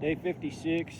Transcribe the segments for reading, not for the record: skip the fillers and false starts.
Day 56.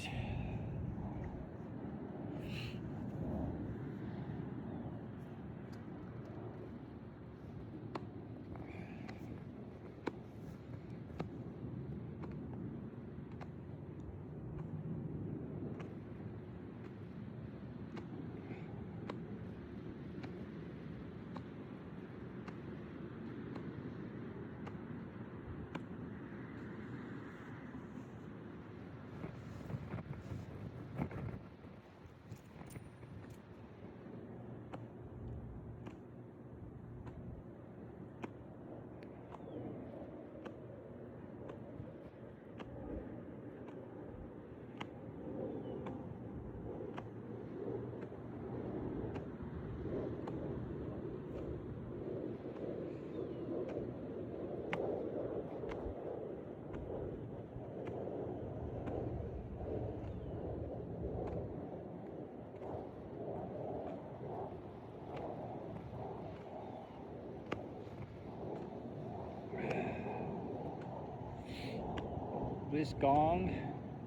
This gong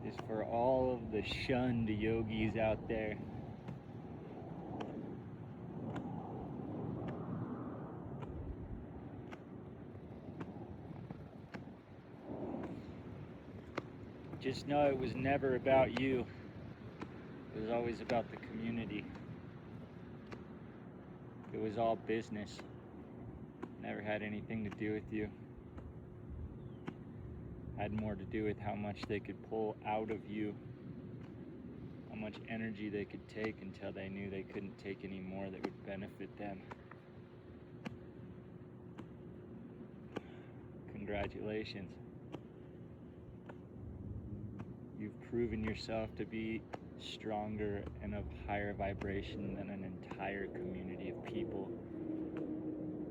is for all of the shunned yogis out there. Just know it was never about you. It was always about the community. It was all business. Never had anything to do with you. Had more to do with how much they could pull out of you, how much energy they could take until they knew they couldn't take any more that would benefit them. Congratulations. You've proven yourself to be stronger and of higher vibration than an entire community of people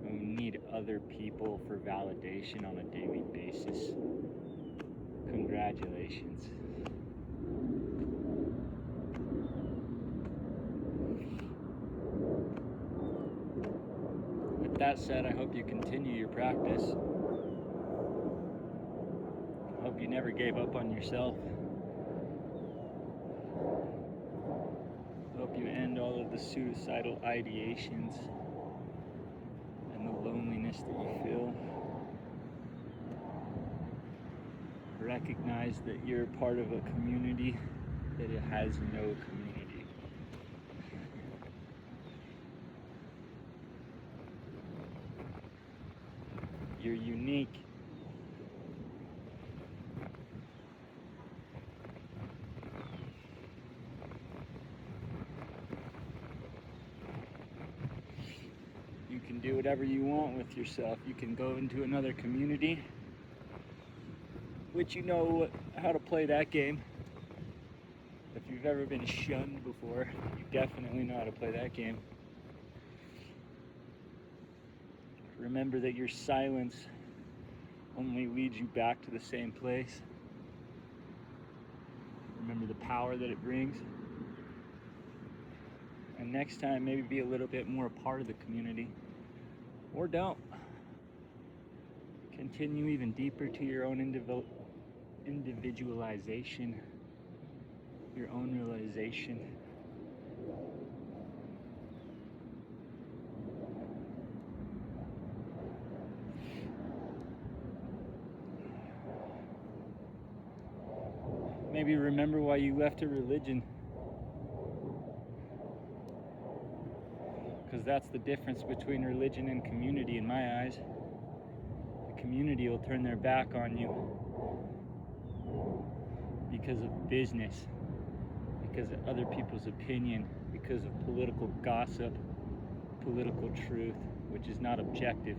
who need other people for validation on a daily basis. Congratulations. With that said, I hope you continue your practice. I hope you never gave up on yourself. I hope you end all of the suicidal ideations and the loneliness that you feel. Recognize that you're part of a community that it has no community. You're unique. You can do whatever you want with yourself. You can go into another community, which you know how to play that game. If you've ever been shunned before, you definitely know how to play that game. Remember that your silence only leads you back to the same place. Remember the power that it brings. And next time, maybe be a little bit more a part of the community. Or don't. Continue even deeper to your own individualization, your own realization. Maybe remember why you left a religion. Because that's the difference between religion and community in my eyes. The community will turn their back on you because of business, because of other people's opinion, because of political gossip, political truth, which is not objective.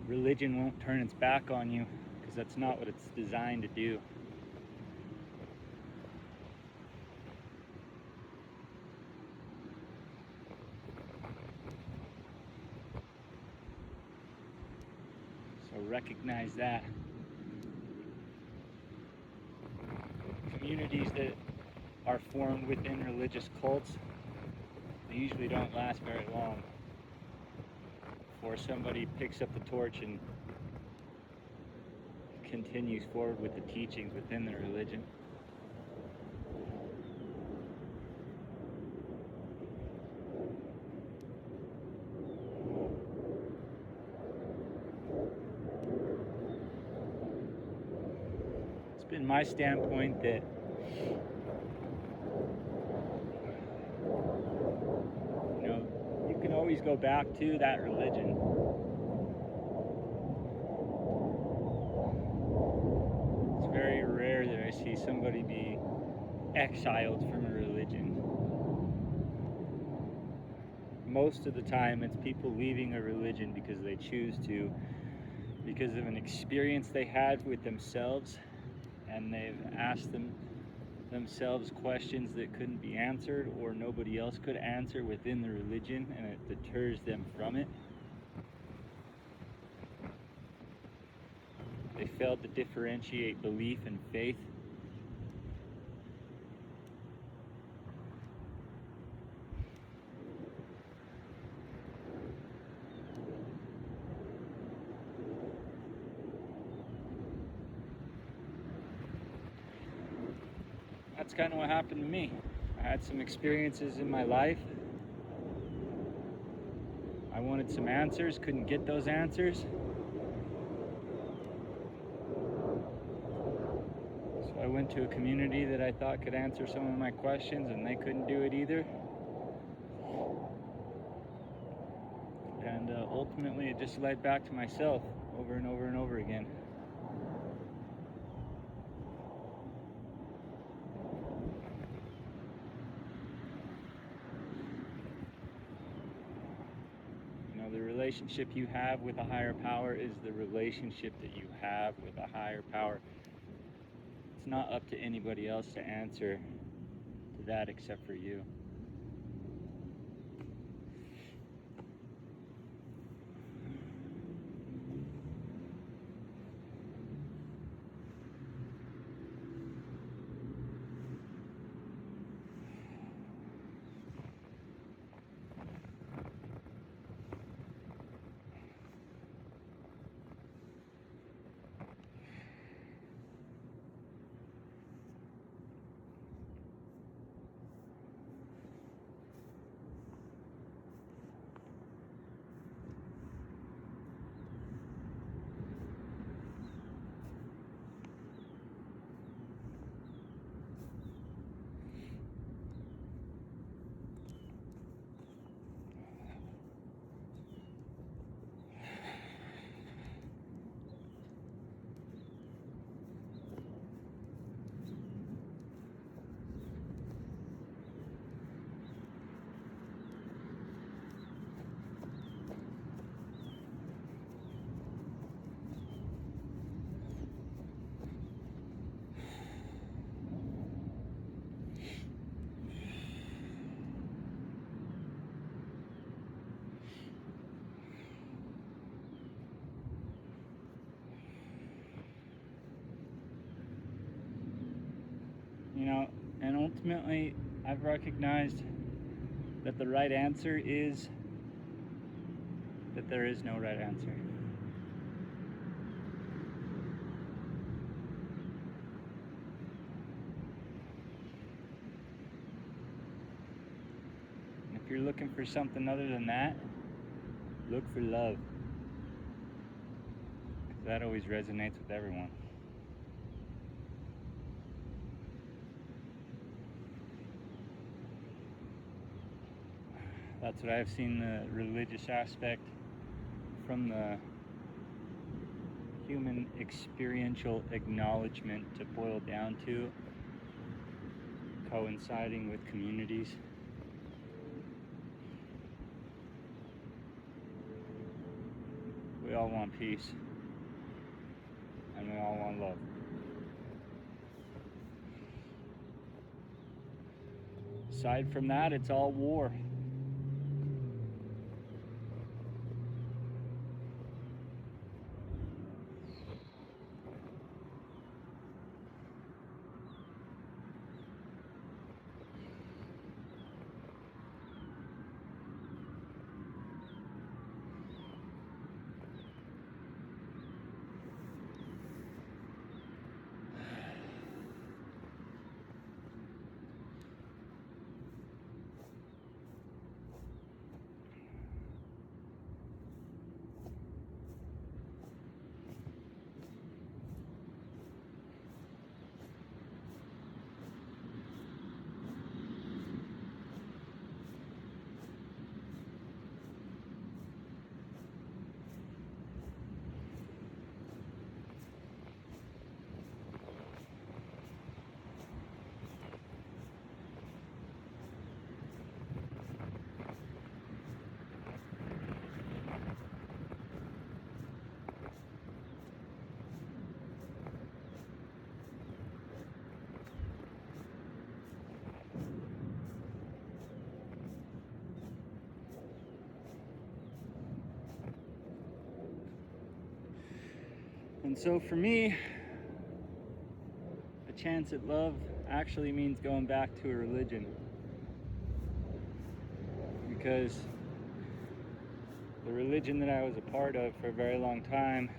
Religion won't turn its back on you because that's not what it's designed to do. So recognize that. Communities that are formed within religious cults, they usually don't last very long before somebody picks up the torch and continues forward with the teachings within the religion. It's been my standpoint that you can always go back to that religion. It's very rare that I see somebody be exiled from a religion. Most of the time it's people leaving a religion because they choose to, because of an experience they had with themselves, and they've asked themselves questions that couldn't be answered or nobody else could answer within the religion, and it deters them from it. They failed to differentiate belief and faith. That's kind of what happened to me. I had some experiences in my life. I wanted some answers, couldn't get those answers. So I went to a community that I thought could answer some of my questions, and they couldn't do it either. And ultimately it just led back to myself over and over and over again. The relationship you have with a higher power is the relationship that you have with a higher power. It's not up to anybody else to answer to that except for you. And ultimately, I've recognized that the right answer is that there is no right answer. And if you're looking for something other than that, look for love, because that always resonates with everyone. That's what I've seen the religious aspect from the human experiential acknowledgement to boil down to, coinciding with communities. We all want peace, and we all want love. Aside from that, it's all war. And so for me, a chance at love actually means going back to a religion. Because the religion that I was a part of for a very long time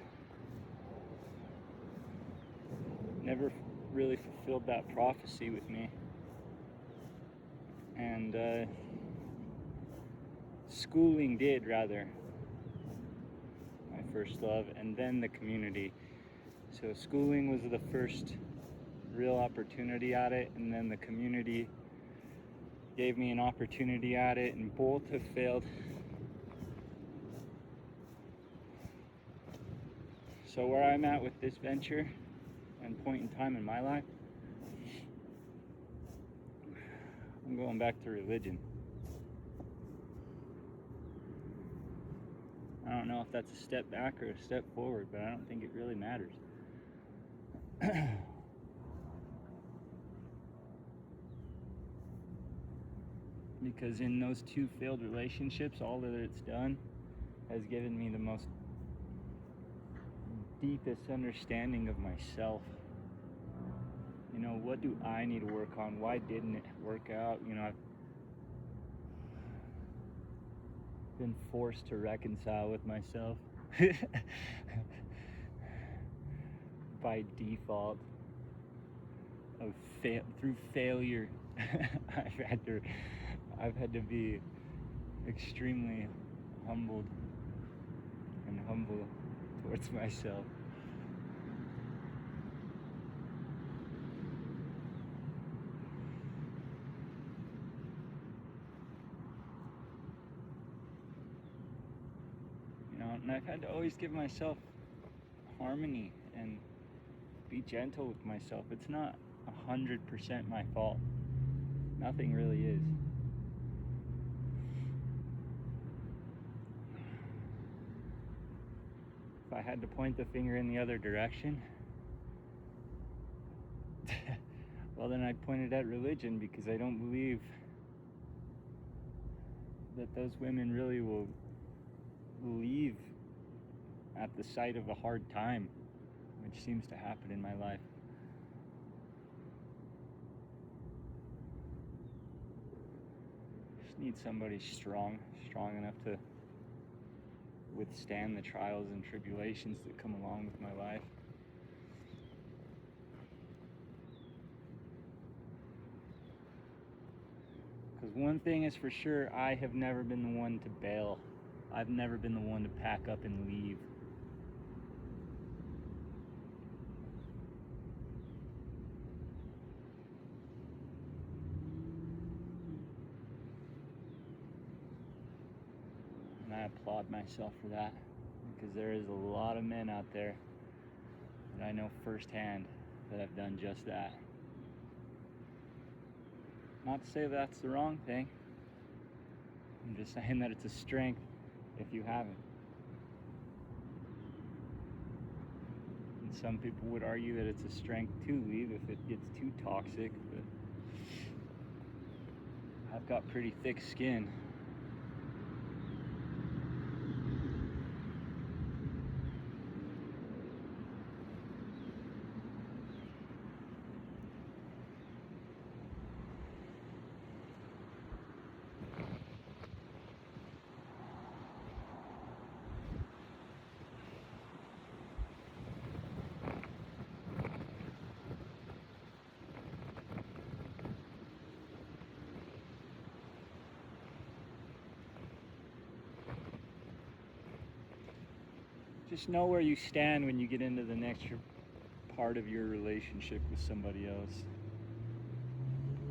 never really fulfilled that prophecy with me. And schooling did, rather. My first love, and then the community. So schooling was the first real opportunity at it, and then the community gave me an opportunity at it, and both have failed. So where I'm at with this venture and point in time in my life, I'm going back to religion. I don't know if that's a step back or a step forward, but I don't think it really matters. Because in those two failed relationships, all that it's done has given me the most deepest understanding of myself. You know, what do I need to work on? Why didn't it work out? You know, I've been forced to reconcile with myself by default of through failure. I've had to be extremely humble towards myself. You know, and I've had to always give myself harmony and be gentle with myself. It's not 100% my fault. Nothing really is. If I had to point the finger in the other direction, well, then I'd point it at religion, because I don't believe that those women really will leave at the sight of a hard time, which seems to happen in my life. Just need somebody strong enough to withstand the trials and tribulations that come along with my life. Because one thing is for sure, I have never been the one to bail. I've never been the one to pack up and leave. And I applaud myself for that, because there is a lot of men out there that I know firsthand that have done just that. Not to say that's the wrong thing. I'm just saying that it's a strength if you haven't. And some people would argue that it's a strength to leave if it gets too toxic, but I've got pretty thick skin. Just know where you stand when you get into the next part of your relationship with somebody else.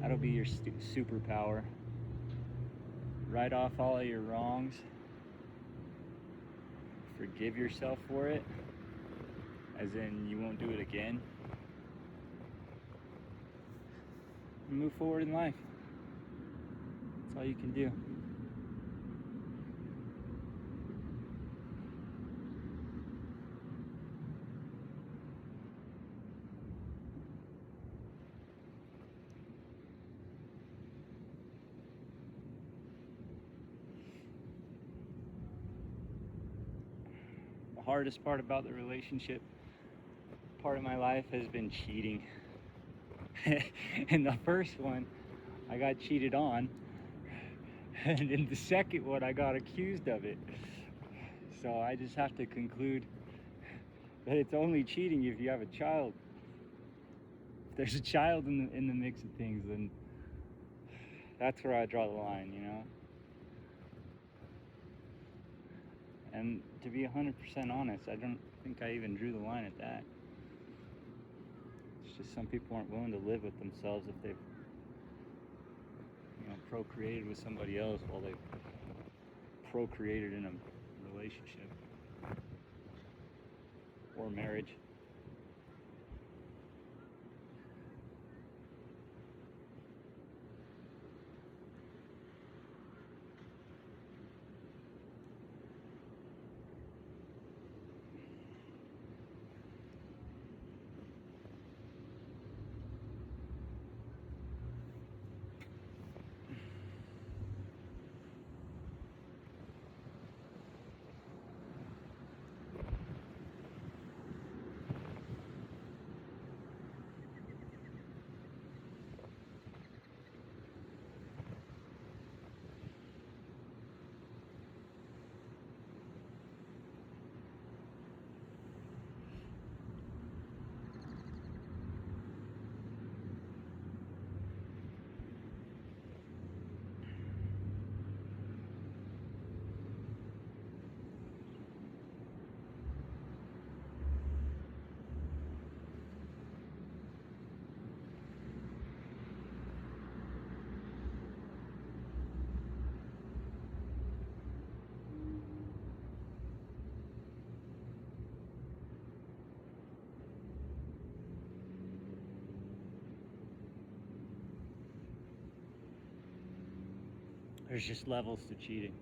That'll be your superpower. Write off all of your wrongs. Forgive yourself for it, as in you won't do it again. And move forward in life. That's all you can do. The hardest part about the relationship part of my life has been cheating. And the first one, I got cheated on. And in the second one, I got accused of it. So I just have to conclude that it's only cheating if you have a child. If there's a child in the mix of things, then that's where I draw the line, you know? And to be 100% honest, I don't think I even drew the line at that. It's just some people aren't willing to live with themselves if they've, procreated with somebody else while they've procreated in a relationship or marriage. There's just levels to cheating.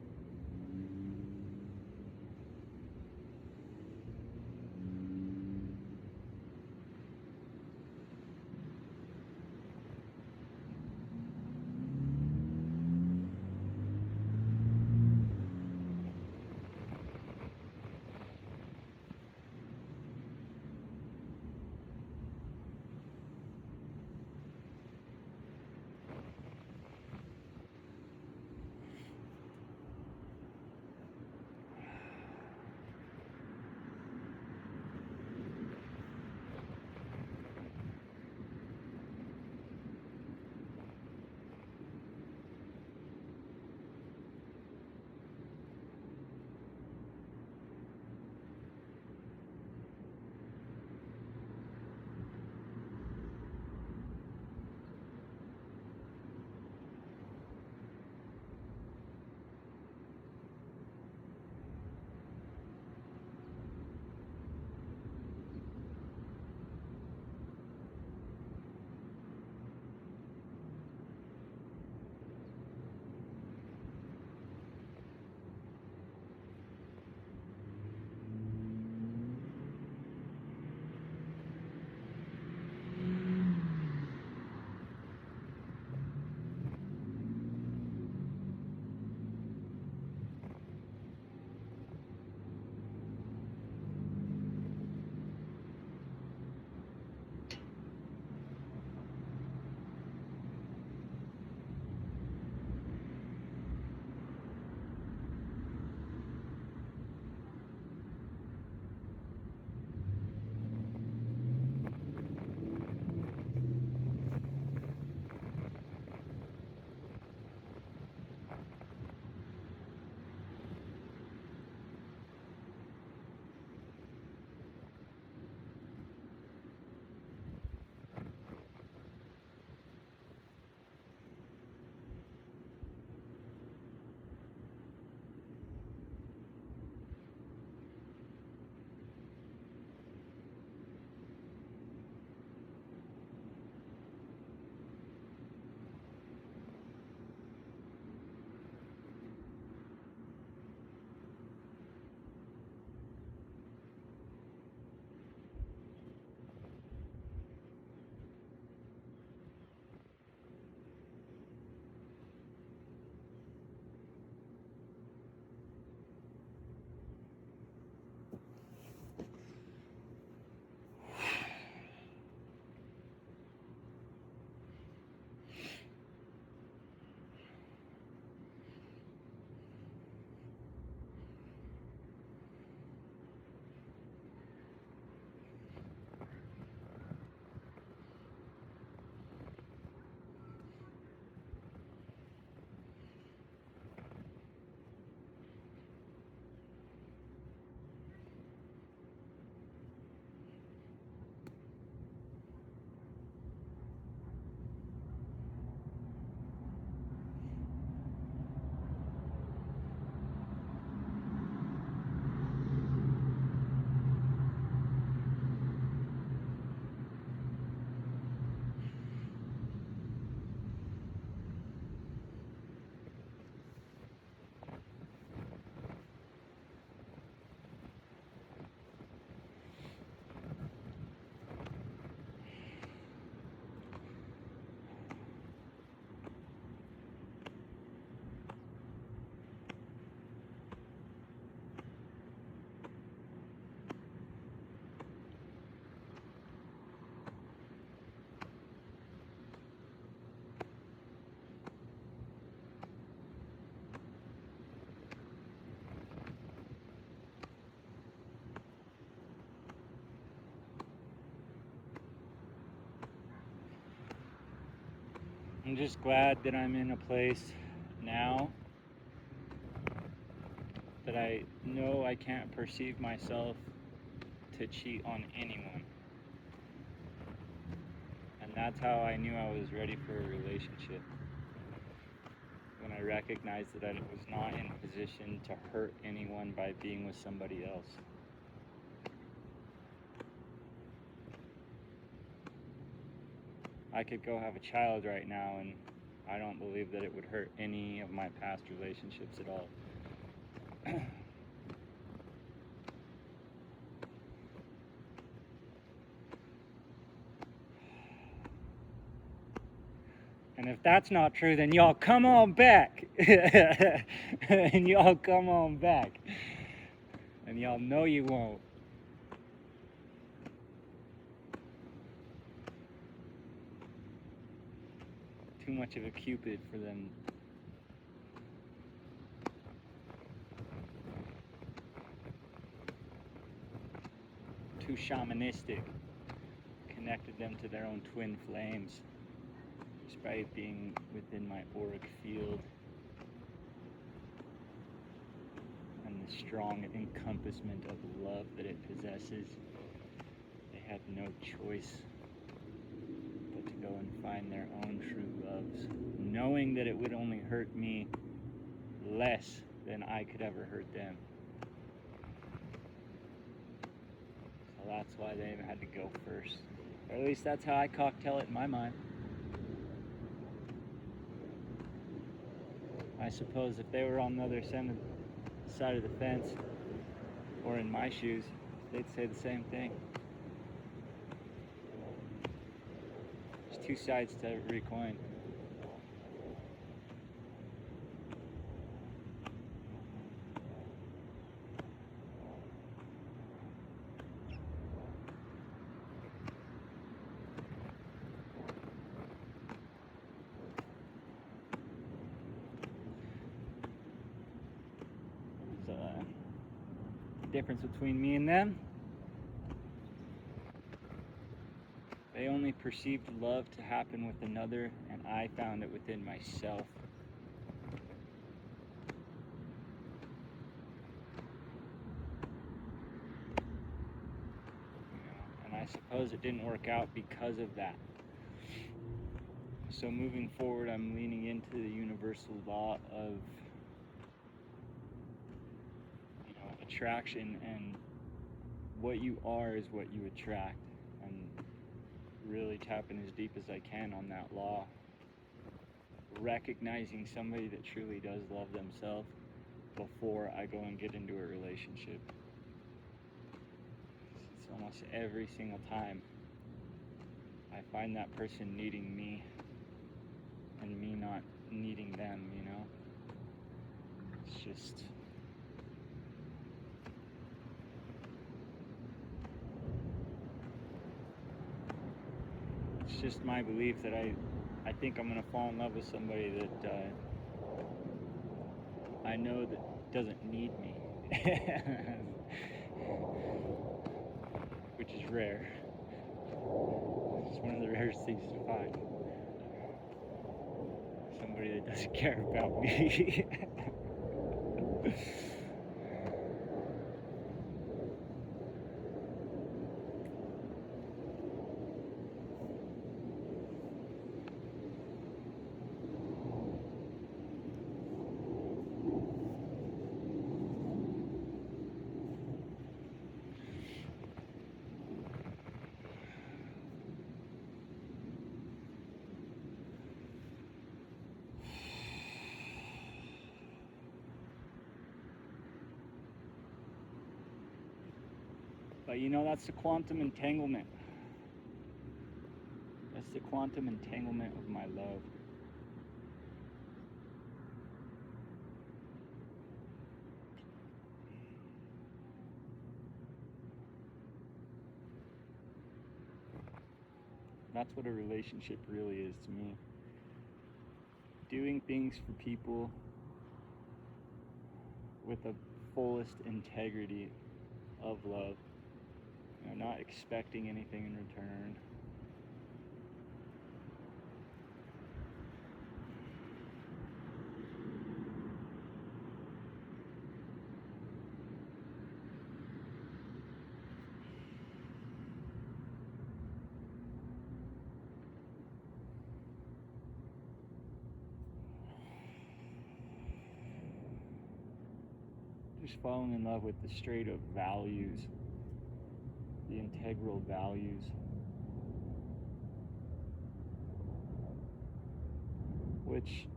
I'm just glad that I'm in a place now that I know I can't perceive myself to cheat on anyone. And that's how I knew I was ready for a relationship. When I recognized that I was not in a position to hurt anyone by being with somebody else. I could go have a child right now, and I don't believe that it would hurt any of my past relationships at all. And if that's not true, then y'all come on back. And y'all come on back. And y'all know you won't. Too much of a Cupid for them. Too shamanistic. Connected them to their own twin flames. Despite being within my auric field. And the strong encompassment of love that it possesses. They had no choice but to go and find their own true loves, knowing that it would only hurt me less than I could ever hurt them. So that's why they had to go first. Or at least that's how I cocktail it in my mind. I suppose if they were on the other side of the fence, or in my shoes, they'd say the same thing. There's two sides to every coin. The difference between me and them, they only perceived love to happen with another, and I found it within myself. And I suppose it didn't work out because of that. So moving forward, I'm leaning into the universal law of attraction, and what you are is what you attract, and really tapping as deep as I can on that law, recognizing somebody that truly does love themselves before I go and get into a relationship. It's almost every single time I find that person needing me and me not needing them, It's just my belief that I think I'm going to fall in love with somebody that I know that doesn't need me. Which is rare. It's one of the rarest things to find. Somebody that doesn't care about me. But that's the quantum entanglement. That's the quantum entanglement of my love. That's what a relationship really is to me. Doing things for people with the fullest integrity of love. Not expecting anything in return. just falling in love with the straight up values, the integral values. Which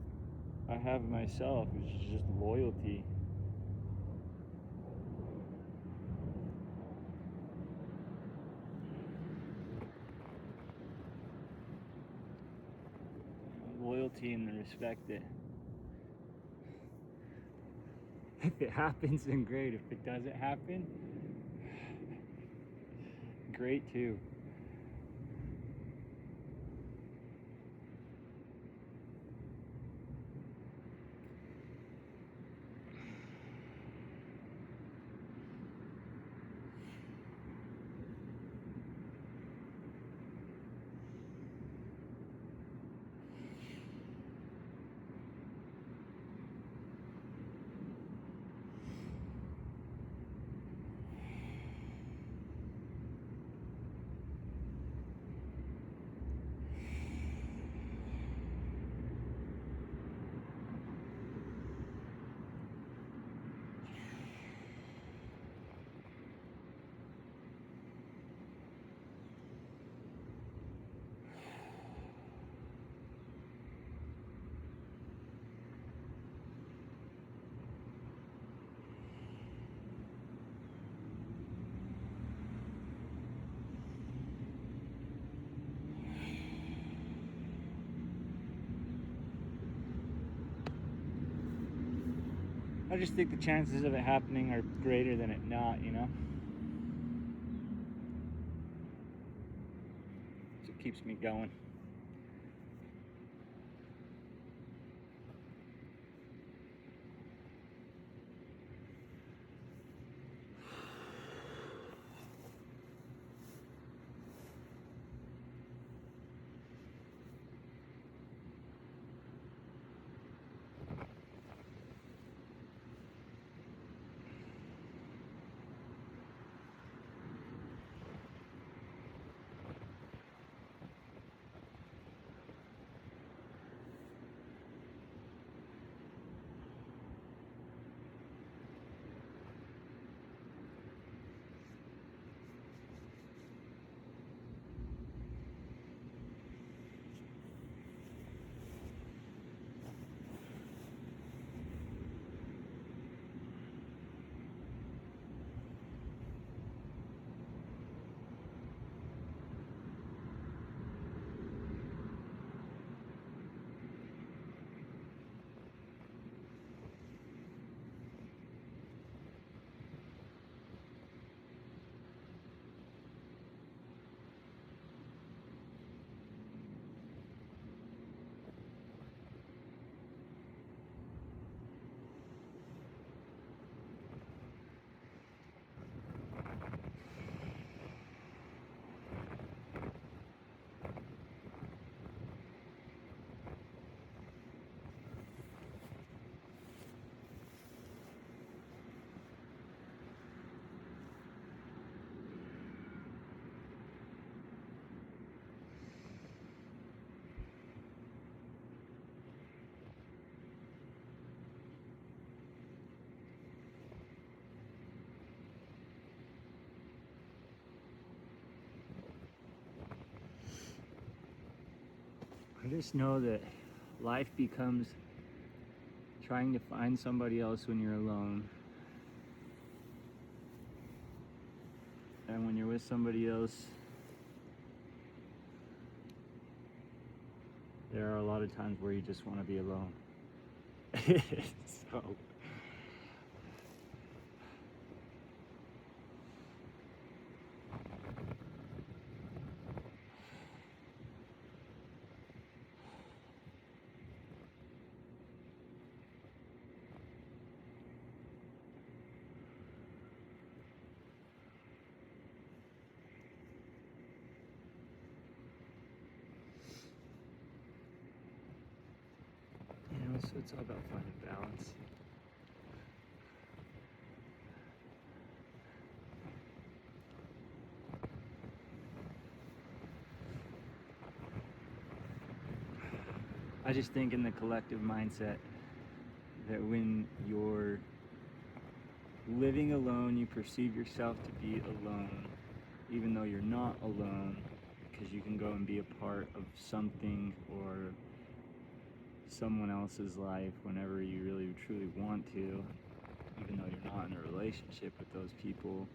I have myself, which is just loyalty. Loyalty and the respect that if it happens, then great. If it doesn't happen, great too. I just think the chances of it happening are greater than it not, you know? So it keeps me going. I just know that life becomes trying to find somebody else when you're alone. And when you're with somebody else, there are a lot of times where you just want to be alone. So so it's all about finding balance. I just think in the collective mindset that when you're living alone, you perceive yourself to be alone, even though you're not alone, because you can go and be a part of something or someone else's life whenever you really truly want to, even though you're not in a relationship with those people,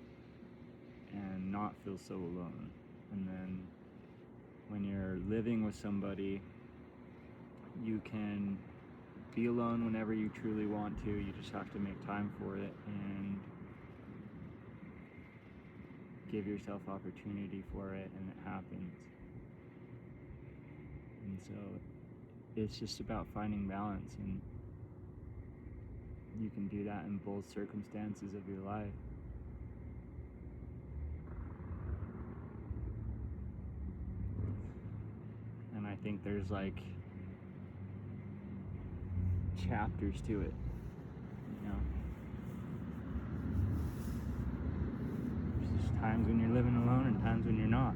and not feel so alone. And then when you're living with somebody, you can be alone whenever you truly want to. You just have to make time for it and give yourself opportunity for it, and it happens. And so it's just about finding balance, and you can do that in both circumstances of your life. And I think there's like chapters to it, you know. There's just times when you're living alone and times when you're not.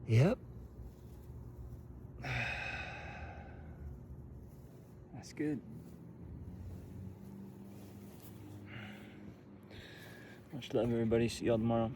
Yep. That's good. Much love, everybody. See y'all tomorrow.